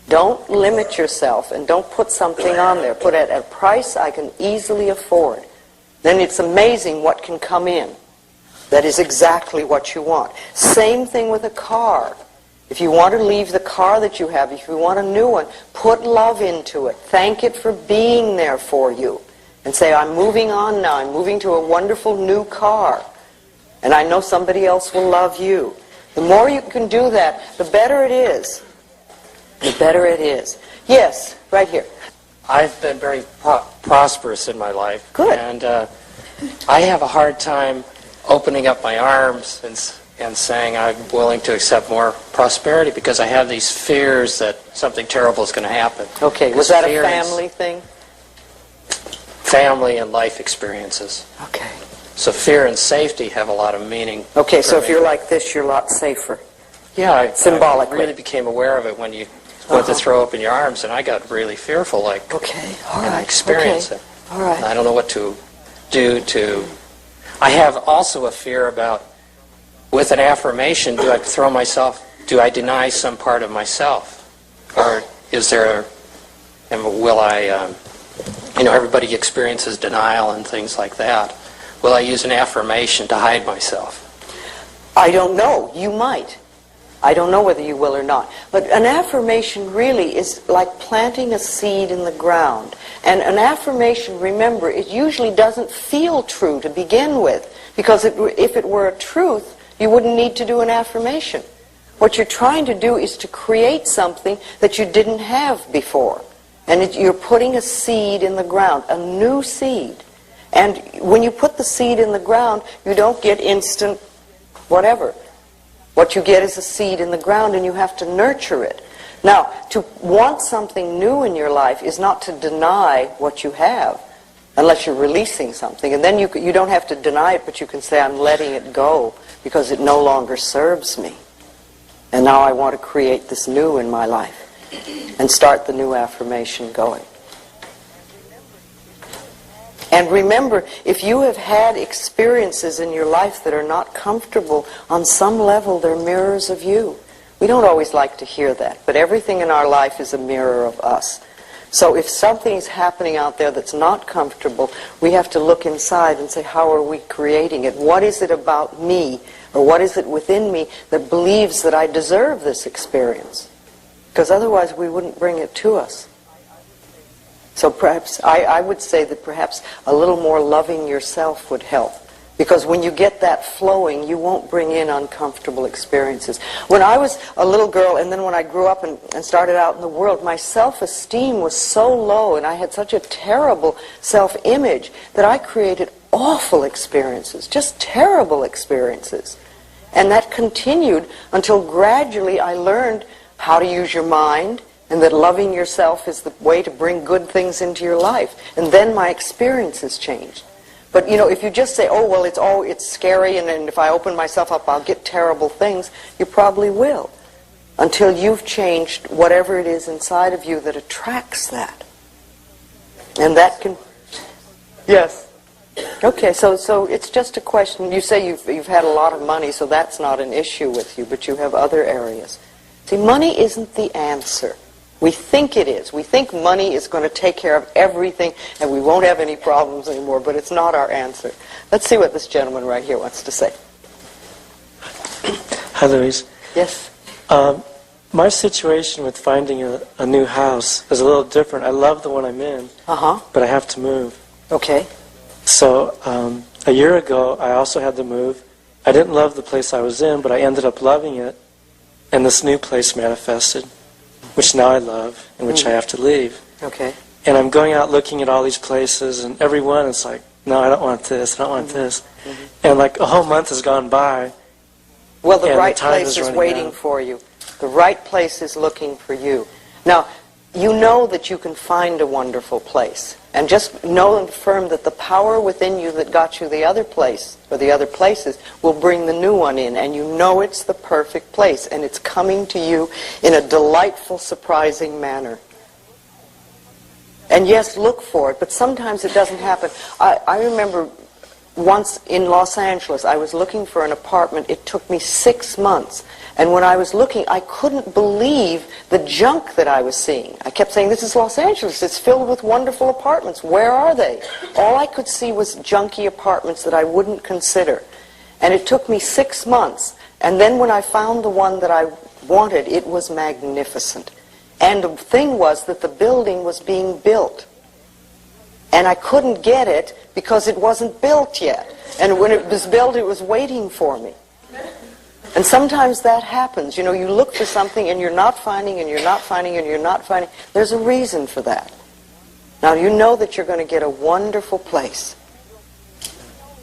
[SPEAKER 1] Don't limit yourself and don't put something on there. Put it at a price I can easily afford. Then it's amazing what can come in. That is exactly what you want. Same thing with a car. If you want to leave the car that you have, if you want a new one, put love into it. Thank it for being there for you. And say, I'm moving on now. I'm moving to a wonderful new car. And I know somebody else will love you. The more you can do that, the better it is. The better it is. Yes, right here.
[SPEAKER 8] I've been very prosperous in my life.
[SPEAKER 1] Good.
[SPEAKER 8] And I have a hard time opening up my arms and saying I'm willing to accept more prosperity because I have these fears that something terrible is going to happen.
[SPEAKER 1] Okay, was that a family thing?
[SPEAKER 8] Family and life experiences.
[SPEAKER 1] Okay.
[SPEAKER 8] So fear and safety have a lot of meaning.
[SPEAKER 1] Okay, so if you're like this, you're a lot safer.
[SPEAKER 8] Yeah,
[SPEAKER 1] symbolically.
[SPEAKER 8] I really became aware of it when you went to throw open your arms, and I got really fearful, like,
[SPEAKER 1] okay, all
[SPEAKER 8] and
[SPEAKER 1] right,
[SPEAKER 8] I experienced it.
[SPEAKER 1] All right.
[SPEAKER 8] And I don't know what to do to... I have also a fear about, with an affirmation, do I deny some part of myself? Or is there, and will I, everybody experiences denial and things like that. Will I use an affirmation to hide myself?
[SPEAKER 1] I don't know. You might. I don't know whether you will or not. But an affirmation really is like planting a seed in the ground. And an affirmation, remember, it usually doesn't feel true to begin with. Because if it were a truth, you wouldn't need to do an affirmation. What you're trying to do is to create something that you didn't have before. And you're putting a seed in the ground, a new seed. And when you put the seed in the ground, you don't get instant whatever. What you get is a seed in the ground, and you have to nurture it. Now, to want something new in your life is not to deny what you have, unless you're releasing something. And then you don't have to deny it, but you can say, I'm letting it go because it no longer serves me. And now I want to create this new in my life and start the new affirmation going. And remember, if you have had experiences in your life that are not comfortable, on some level they're mirrors of you. We don't always like to hear that, but everything in our life is a mirror of us. So if something's happening out there that's not comfortable, we have to look inside and say, how are we creating it? What is it about me, or what is it within me that believes that I deserve this experience? Because otherwise we wouldn't bring it to us. So perhaps, I would say that perhaps a little more loving yourself would help. Because when you get that flowing, you won't bring in uncomfortable experiences. When I was a little girl, and then when I grew up and started out in the world, my self-esteem was so low, and I had such a terrible self-image that I created awful experiences, just terrible experiences. And that continued until gradually I learned how to use your mind, and that loving yourself is the way to bring good things into your life. And then my experiences changed. But you know, if you just say, oh well, it's scary, and if I open myself up I'll get terrible things, you probably will. Until you've changed whatever it is inside of you that attracts that. And that can... Yes. Okay, so it's just a question. You say you've had a lot of money, so that's not an issue with you, but you have other areas. See, money isn't the answer. We think it is. We think money is going to take care of everything and we won't have any problems anymore, but it's not our answer. Let's see what this gentleman right here wants to say.
[SPEAKER 9] Hi, Louise.
[SPEAKER 1] Yes?
[SPEAKER 9] My situation with finding a new house is a little different. I love the one I'm in, but I have to move.
[SPEAKER 1] Okay.
[SPEAKER 9] So a year ago, I also had to move. I didn't love the place I was in, but I ended up loving it, and this new place manifested, which now I love, and which I have to leave.
[SPEAKER 1] Okay.
[SPEAKER 9] And I'm going out looking at all these places, and every one is like, no, I don't want this, I don't want this. And like a whole month has gone by.
[SPEAKER 1] Well, the right place is waiting for you. The right place is looking for you. Now, you know that you can find a wonderful place. And just know and affirm that the power within you that got you the other place, or the other places, will bring the new one in. And you know it's the perfect place. And it's coming to you in a delightful, surprising manner. And yes, look for it, but sometimes it doesn't happen. I remember once in Los Angeles, I was looking for an apartment. It took me 6 months. And when I was looking, I couldn't believe the junk that I was seeing. I kept saying, this is Los Angeles. It's filled with wonderful apartments. Where are they? All I could see was junky apartments that I wouldn't consider. And it took me 6 months. And then when I found the one that I wanted, it was magnificent. And the thing was that the building was being built. And I couldn't get it because it wasn't built yet. And when it was built, it was waiting for me. And sometimes that happens. You know, you look for something and you're not finding, and you're not finding, and you're not finding. There's a reason for that. Now, you know that you're going to get a wonderful place.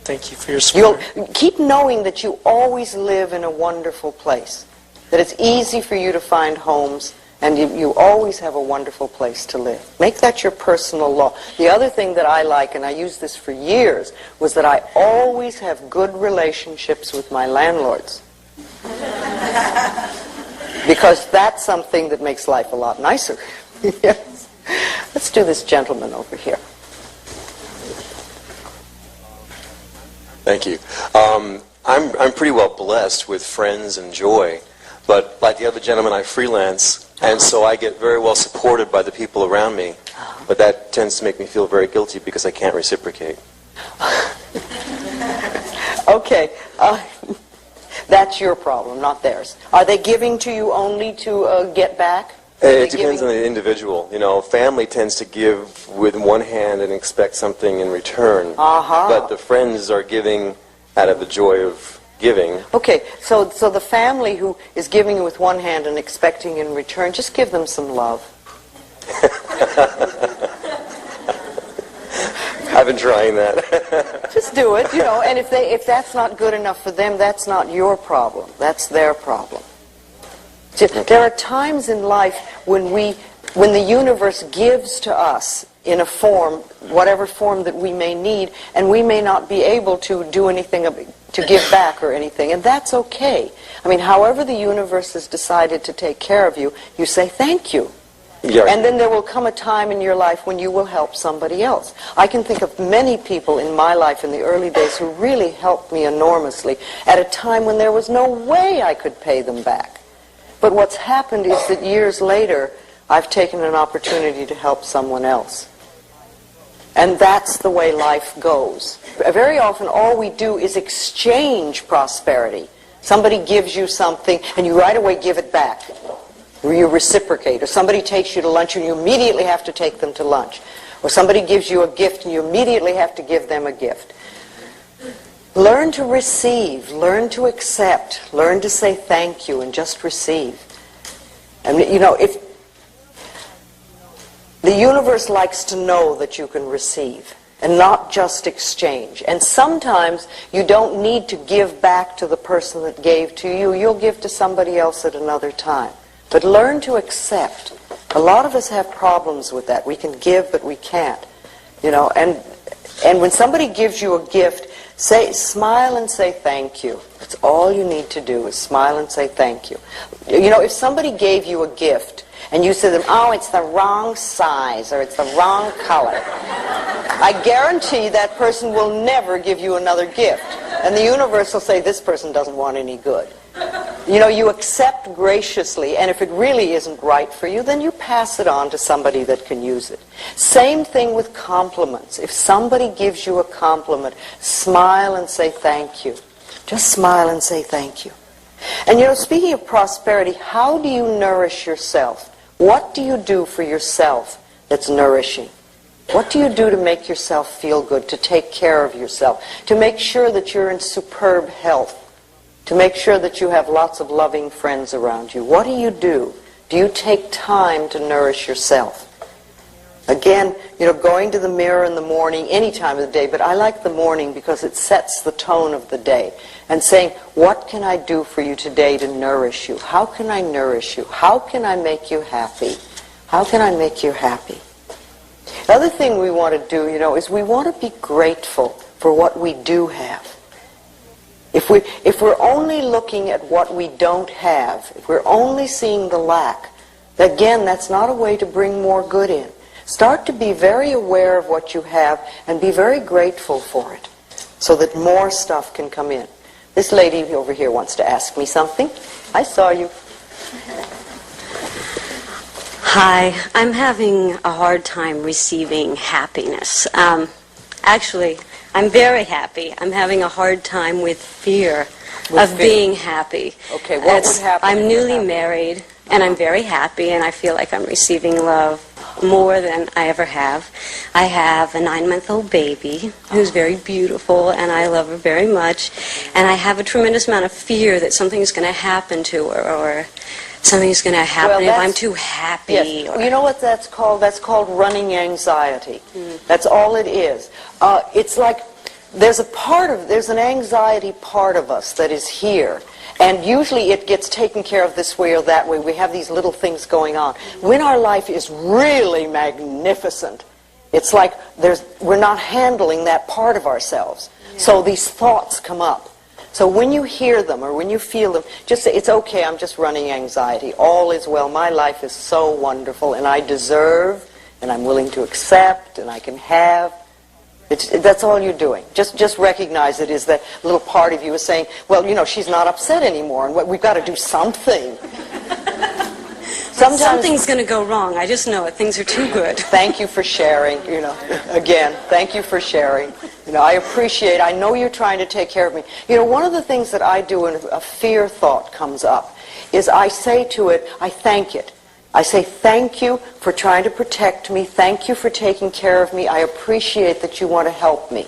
[SPEAKER 9] Thank you for your support.
[SPEAKER 1] You'll keep knowing that you always live in a wonderful place. That it's easy for you to find homes, and you always have a wonderful place to live. Make that your personal law. The other thing that I like, and I used this for years, was that I always have good relationships with my landlords. Because that's something that makes life a lot nicer. Yes. Let's do this gentleman over here.
[SPEAKER 10] Thank you. I'm pretty well blessed with friends and joy, but like the other gentleman, I freelance, and so I get very well supported by the people around me, but that tends to make me feel very guilty because I can't reciprocate.
[SPEAKER 1] Okay. That's your problem, not theirs. Are they giving to you only to get back?
[SPEAKER 10] It depends on the individual. You know, family tends to give with one hand and expect something in return. But the friends are giving out of the joy of giving.
[SPEAKER 1] Okay, so the family who is giving with one hand and expecting in return, just give them some love.
[SPEAKER 10] I've been trying that.
[SPEAKER 1] Just do it, you know, and if that's not good enough for them, that's not your problem. That's their problem. There are times in life when the universe gives to us in a form, whatever form that we may need, and we may not be able to do anything to give back or anything, and that's okay. I mean, however the universe has decided to take care of you, you say thank you.
[SPEAKER 10] Yeah.
[SPEAKER 1] And then there will come a time in your life when you will help somebody else. I can think of many people in my life in the early days who really helped me enormously at a time when there was no way I could pay them back. But what's happened is that years later, I've taken an opportunity to help someone else. And that's the way life goes. Very often, all we do is exchange prosperity. Somebody gives you something, and you right away give it back. Or you reciprocate. Or somebody takes you to lunch, and you immediately have to take them to lunch. Or somebody gives you a gift, and you immediately have to give them a gift. Learn to receive, learn to accept, learn to say thank you and just receive. And you know, if the universe likes to know that you can receive and not just exchange. And sometimes you don't need to give back to the person that gave to you. You'll give to somebody else at another time. But learn to accept. A lot of us have problems with that. We can give, but we can't. You know, and when somebody gives you a gift, smile and say thank you. That's all you need to do is smile and say thank you. You know, if somebody gave you a gift and you said to them, oh, it's the wrong size or it's the wrong color, I guarantee that person will never give you another gift. And the universe will say, this person doesn't want any good. You know, you accept graciously, and if it really isn't right for you, then you pass it on to somebody that can use it. Same thing with compliments. If somebody gives you a compliment, smile and say thank you. Just smile and say thank you. And you know, speaking of prosperity, how do you nourish yourself? What do you do for yourself that's nourishing? What do you do to make yourself feel good, to take care of yourself, to make sure that you're in superb health? To make sure that you have lots of loving friends around you. What do you do? Do you take time to nourish yourself? Again, you know, going to the mirror in the morning, any time of the day, but I like the morning because it sets the tone of the day. And saying, what can I do for you today to nourish you? How can I nourish you? How can I make you happy? How can I make you happy? The other thing we want to do, you know, is we want to be grateful for what we do have. If we're only looking at what we don't have, if we're only seeing the lack, again, that's not a way to bring more good in. Start to be very aware of what you have and be very grateful for it so that more stuff can come in. This lady over here wants to ask me something. I saw you.
[SPEAKER 11] Hi, I'm having a hard time receiving happiness. Actually, I'm very happy. I'm having a hard time with fear of being happy.
[SPEAKER 1] Okay, what would happen?
[SPEAKER 11] I'm newly married, and I'm very happy, and I feel like I'm receiving love more than I ever have. I have a 9-month-old baby who's very beautiful, and I love her very much. And I have a tremendous amount of fear that something's going to happen to her, or something's going to happen if I'm too happy.
[SPEAKER 1] Yes. You know what that's called? That's called running anxiety. That's all it is. It's like there's an anxiety part of us that is here. And usually it gets taken care of this way or that way. We have these little things going on. When our life is really magnificent, it's like we're not handling that part of ourselves. So these thoughts come up. So when you hear them or when you feel them, just say, it's okay, I'm just running anxiety. All is well. My life is so wonderful, and I deserve, and I'm willing to accept, and I can have. That's all you're doing. Just recognize it is that little part of you is saying, well, you know, she's not upset anymore, and we've got to do something.
[SPEAKER 11] Something's going to go wrong. I just know it. Things are too good.
[SPEAKER 1] Thank you for sharing, you know. Again, thank you for sharing. You know, I know you're trying to take care of me. You know, one of the things that I do when a fear thought comes up is I say to it, I thank it. I say, thank you for trying to protect me. Thank you for taking care of me. I appreciate that you want to help me.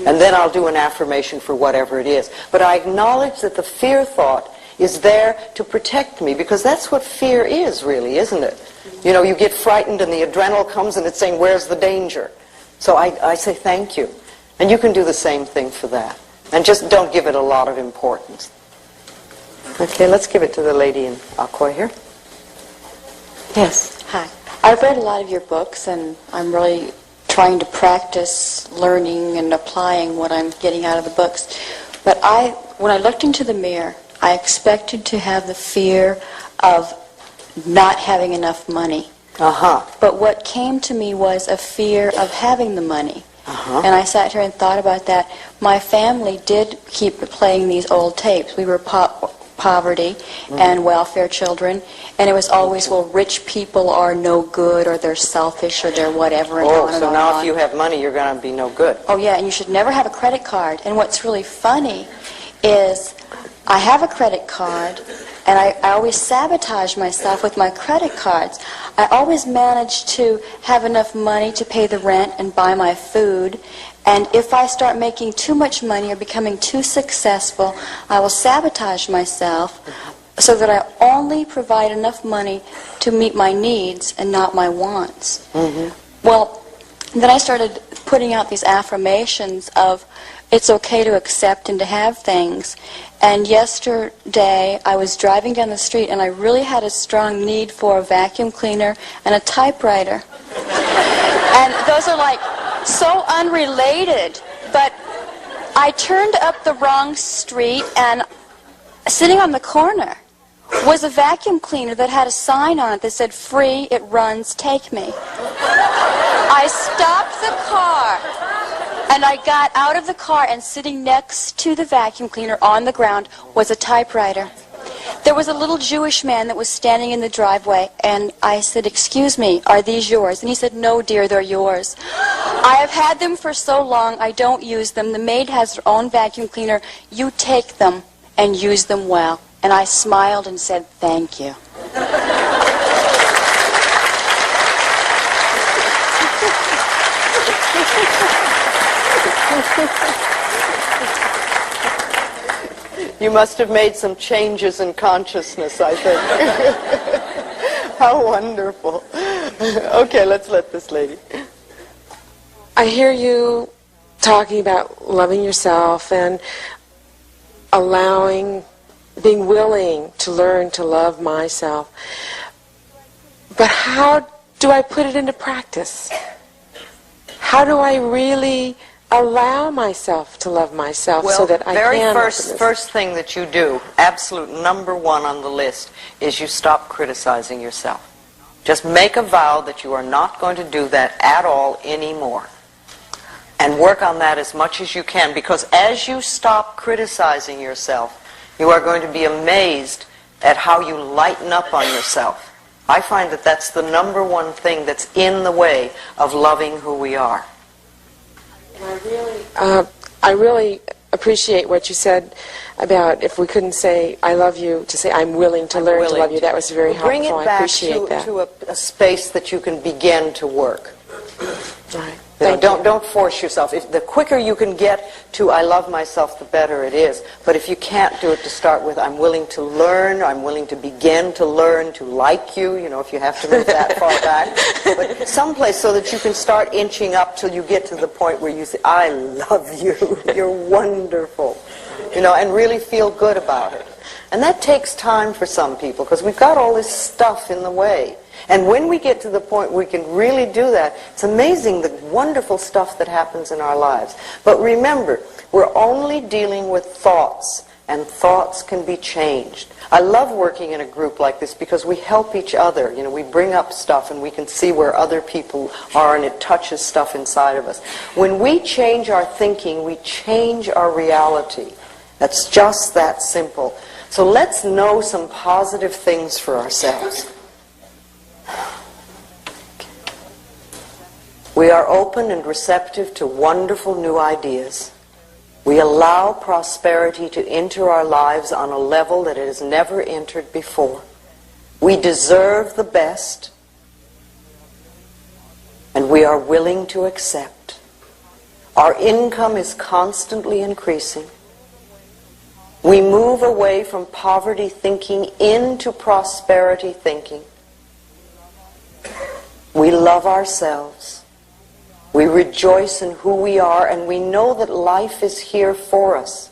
[SPEAKER 1] And then I'll do an affirmation for whatever it is. But I acknowledge that the fear thought is there to protect me, because that's what fear is, really, isn't it? You know, you get frightened and the adrenaline comes and it's saying, where's the danger? So I say thank you. And you can do the same thing for that. And just don't give it a lot of importance. Okay, let's give it to the lady in aqua here. Yes.
[SPEAKER 12] Hi. I've read a lot of your books, and I'm really trying to practice learning and applying what I'm getting out of the books. But when I looked into the mirror, I expected to have the fear of not having enough money. But what came to me was a fear of having the money. And I sat here and thought about that. My family did keep playing these old tapes. We were poverty and welfare children, and it was always, well, rich people are no good, or they're selfish, or they're whatever, and on and
[SPEAKER 1] so
[SPEAKER 12] on
[SPEAKER 1] now
[SPEAKER 12] and
[SPEAKER 1] if you have money, you're going to be no good.
[SPEAKER 12] Oh yeah, and you should never have a credit card. And what's really funny is I have a credit card, and I always sabotage myself with my credit cards. I always manage to have enough money to pay the rent and buy my food. And if I start making too much money or becoming too successful, I will sabotage myself so that I only provide enough money to meet my needs and not my wants. Well, then I started putting out these affirmations of it's okay to accept and to have things. And yesterday I was driving down the street and I really had a strong need for a vacuum cleaner and a typewriter. And those are like so unrelated, but I turned up the wrong street, and sitting on the corner was a vacuum cleaner that had a sign on it that said, free, it runs, take me. I stopped the car, and I got out of the car, and sitting next to the vacuum cleaner on the ground was a typewriter. There was a little Jewish man that was standing in the driveway, and I said, excuse me, are these yours? And he said, no, dear, they're yours. I have had them for so long, I don't use them. The maid has her own vacuum cleaner. You take them and use them well. And I smiled and said, thank you.
[SPEAKER 1] You must have made some changes in consciousness, I think. How wonderful. Okay, let's let this lady.
[SPEAKER 6] I hear you talking about loving yourself and being willing to learn to love myself. But how do I put it into practice? How do I really allow myself to love myself so that I can?
[SPEAKER 1] Well, first thing that you do, absolute number one on the list, is you stop criticizing yourself. Just make a vow that you are not going to do that at all anymore. And work on that as much as you can, because as you stop criticizing yourself, you are going to be amazed at how you lighten up on yourself. I find that that's the number one thing that's in the way of loving who we are.
[SPEAKER 6] I really appreciate what you said about if we couldn't say I love you, to say I'm willing to learn to love you. That was very helpful.
[SPEAKER 1] Bring it back to a space that you can begin to work.
[SPEAKER 6] Right.
[SPEAKER 1] Don't force yourself. The quicker you can get to I love myself, the better it is. But if you can't do it to start with, I'm willing to learn, I'm willing to begin to learn to like you, if you have to move that far back. But someplace so that you can start inching up till you get to the point where you say, I love you, you're wonderful, and really feel good about it. And that takes time for some people, because we've got all this stuff in the way. And when we get to the point where we can really do that, it's amazing the wonderful stuff that happens in our lives. But remember, we're only dealing with thoughts, and thoughts can be changed. I love working in a group like this because we help each other. We bring up stuff and we can see where other people are, and it touches stuff inside of us. When we change our thinking, we change our reality. That's just that simple. So let's know some positive things for ourselves. We are open and receptive to wonderful new ideas. We allow prosperity to enter our lives on a level that it has never entered before. We deserve the best, and we are willing to accept. Our income is constantly increasing. We move away from poverty thinking into prosperity thinking. We love ourselves. We rejoice in who we are, and we know that life is here for us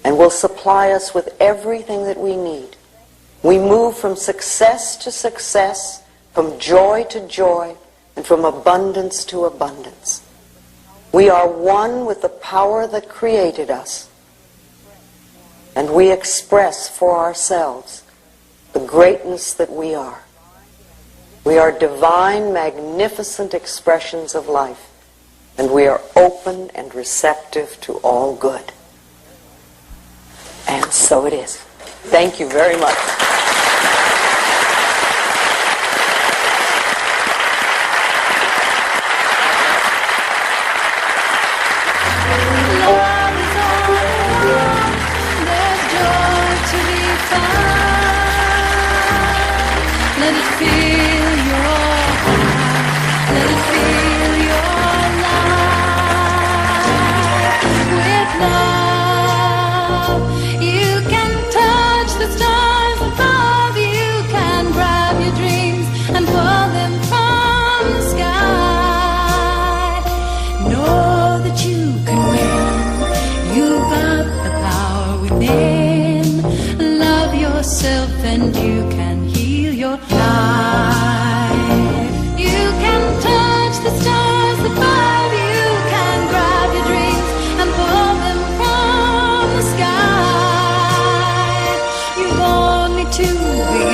[SPEAKER 1] and will supply us with everything that we need. We move from success to success, from joy to joy, and from abundance to abundance. We are one with the power that created us, and we express for ourselves the greatness that we are. We are divine, magnificent expressions of life, and we are open and receptive to all good. And so it is. Thank you very much.
[SPEAKER 13] Let it fill your heart. Let it fill your life with love. You can touch the stars above. You can grab your dreams and pull them from the sky. Know that you can win. You've got the power within. Love yourself and you can heal your life. You can touch the stars above. You can grab your dreams and pull them from the sky. You want me to be